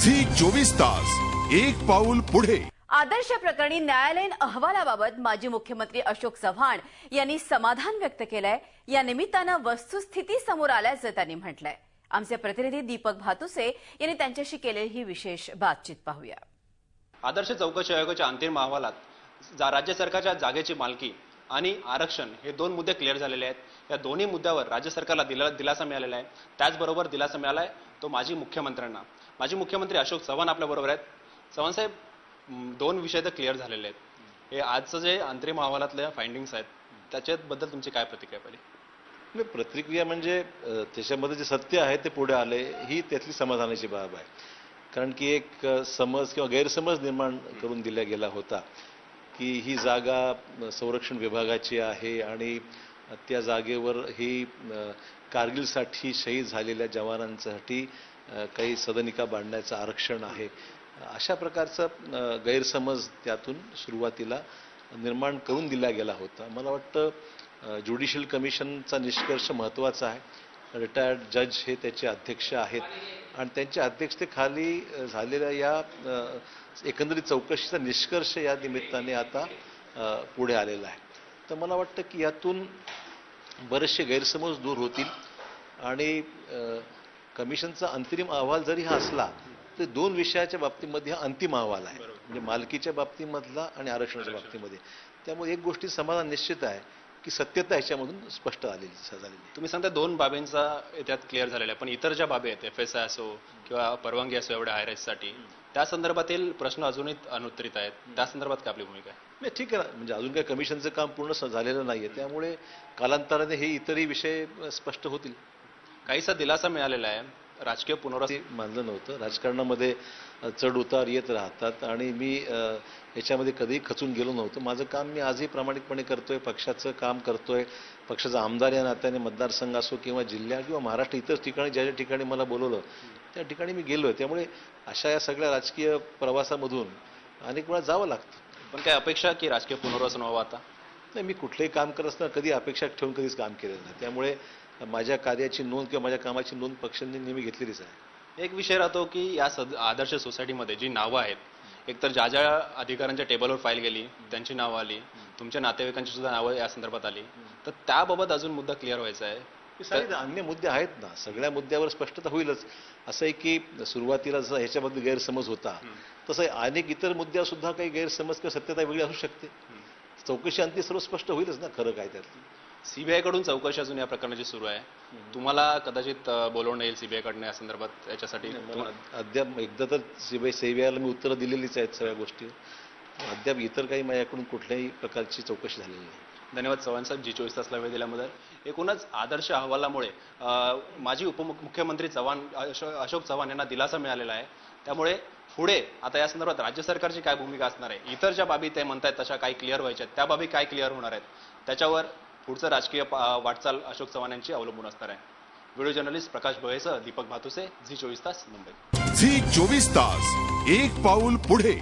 Zee 24 तास एक पाऊल पुढे। आदर्श प्रकरणी न्यायालयीन अहवालाबाबत माजी मुख्यमंत्री अशोक चव्हाण यांनी समाधान व्यक्त केलंय। या निमित्तानं वस्तुस्थिती समोर आल्याचं त्यांनी म्हटलंय। आमचे प्रतिनिधी दीपक भातुसे यांनी त्यांच्याशी केलेली ही विशेष बातचीत पाहूया। आदर्श चौकशी आयोगाच्या अंतिम अहवालात राज्य सरकारच्या जागेची मालकी आणि आरक्षण हे दोन मुद्दे क्लिअर झालेले आहेत। या दोन्ही मुद्द्यावर राज्य सरकारला दिलासा मिळालेला आहे। त्याचबरोबर दिलासा मिळालाय तो माजी मुख्यमंत्र्यांना। माजी मुख्यमंत्री अशोक चव्हाण आपल्या बरोबर आहेत। चव्हाण साहेब, दोन विषय तर क्लिअर झालेले आहेत। हे आजचं जे अंतरिम अहवालातल्या फाइंडिंग्स आहेत त्याच्याबद्दल तुमची काय प्रतिक्रिया पहिली? प्रतिक्रिया म्हणजे त्याच्यामध्ये जे सत्य आहे ते पुढे आले ही त्यातली समाधानाची बाब आहे। कारण की एक समज किंवा गैरसमज निर्माण करून दिला गेला होता की ही जागा संरक्षण विभागाची आहे आणि त्या जागेवर ही कारगिलसाठी शहीद झालेल्या जवानांसाठी काही सदनिका बांधण्याचं आरक्षण आहे, अशा प्रकारचा गैरसमज त्यातून सुरुवातीला निर्माण करून दिला गेला होता। मला वाटतं ज्युडिशियल कमिशनचा निष्कर्ष महत्त्वाचा आहे। रिटायर्ड जज हे त्याचे अध्यक्ष आहेत आणि त्यांच्या अध्यक्षतेखाली झालेल्या या एकंदरीत चौकशीचा निष्कर्ष या निमित्ताने आता पुढे आलेला आहे। तर मला वाटतं की यातून बरेचसे गैरसमज दूर होतील आणि कमिशनचा अंतरिम अहवाल जरी हा असला तर दोन विषयाच्या बाबतीमध्ये हा अंतिम अहवाल आहे, म्हणजे मालकीच्या बाबतीमधला आणि आरक्षणाच्या बाबतीमध्ये। त्यामुळे एक गोष्टी समाधान निश्चित आहे की सत्यता ह्याच्यामधून स्पष्ट झालेली। तुम्ही सांगता दोन बाबींचा त्यात क्लिअर झालेला आहे, पण इतर ज्या बाबी आहेत FSI असो किंवा परवानगी असो एवढ्या हायराईजसाठी त्या संदर्भातील प्रश्न अजूनही अनुत्तरित आहेत। त्या संदर्भात काय आपली भूमिका आहे? नाही, ठीक आहे ना, म्हणजे अजून काही कमिशनचं काम पूर्ण झालेलं नाहीये, त्यामुळे कालांतराने हे इतरही विषय स्पष्ट होतील। काहीसा दिलासा मिळालेला आहे। राजकीय पुनर्वसन मानलं नव्हतं, राजकारणामध्ये चढ उतार येत राहतात आणि मी याच्यामध्ये कधीही खचून गेलो नव्हतो। माझं काम मी आजही प्रामाणिकपणे करतोय, पक्षाचं काम करतोय, पक्षाचा आमदार या नात्याने मतदारसंघ असो किंवा जिल्हा किंवा महाराष्ट्र इतर ठिकाणी ज्या ज्या ठिकाणी मला बोलवलं त्या ठिकाणी मी गेलोय। त्यामुळे अशा या सगळ्या राजकीय प्रवासामधून अनेक वेळा जावं लागतं। पण काय अपेक्षा की राजकीय पुनर्वसन व्हावं आता? नाही, मी कुठलंही काम करत असताना कधी अपेक्षा ठेवून कधीच काम केलेलं नाही। त्यामुळे माझ्या कार्याची नोंद किंवा माझ्या कामाची नोंद पक्षांनी नेहमी घेतलेलीच आहे। एक विषय राहतो की या आदर्श सोसायटीमध्ये जी नावं आहेत, एकतर ज्या ज्या अधिकाऱ्यांच्या टेबलवर फाईल गेली त्यांची नावं आली, तुमच्या नातेवाईकांची सुद्धा नावं या संदर्भात आली, तर त्याबाबत अजून मुद्दा क्लिअर व्हायचा आहे। अन्य मुद्दे आहेत ना, सगळ्या मुद्द्यावर स्पष्टता होईलच। असं आहे की सुरुवातीला जसं ह्याच्याबद्दल गैरसमज होता तसं अनेक इतर मुद्द्यावर सुद्धा काही गैरसमज किंवा सत्यता वेगळी असू शकते। चौकशी अंती सर्व स्पष्ट होईलच ना खरं काय त्यातलं। CBI कडून चौकशी अजून या प्रकरणाची सुरू आहे। तुम्हाला कदाचित बोलवणं येईल CBI कडनं या संदर्भात याच्यासाठी? अद्याप एकदा तर CBIला मी उत्तरं दिलेलीच आहेत सगळ्या गोष्टी। अद्याप इतर काही माझ्याकडून कुठल्याही प्रकारची चौकशी झालेली नाही। धन्यवाद चव्हाण साहेब, G24 तासला वेळ दिल्याबद्दल। एकूणच आदर्श अहवालामुळे माजी उपमुख्यमंत्री अशोक चव्हाण यांना दिलासा मिळालेला आहे। त्यामुळे पुढे आता या संदर्भात राज्य सरकारची काय भूमिका असणार आहे, इतर ज्या बाबी ते म्हणतायत तशा काही क्लिअर व्हायच्या आहेत, त्या बाबी काय क्लिअर होणार आहेत, त्याच्यावर पुढचं राजकीय वाटचाल अशोक चव्हाण यांची अवलंबून असणार आहे। व्हिडिओ जर्नलिस्ट प्रकाश भोयेसह दीपक भातुसे, G24 तास, मुंबई। झी 24 तास एक पाऊल पुढे।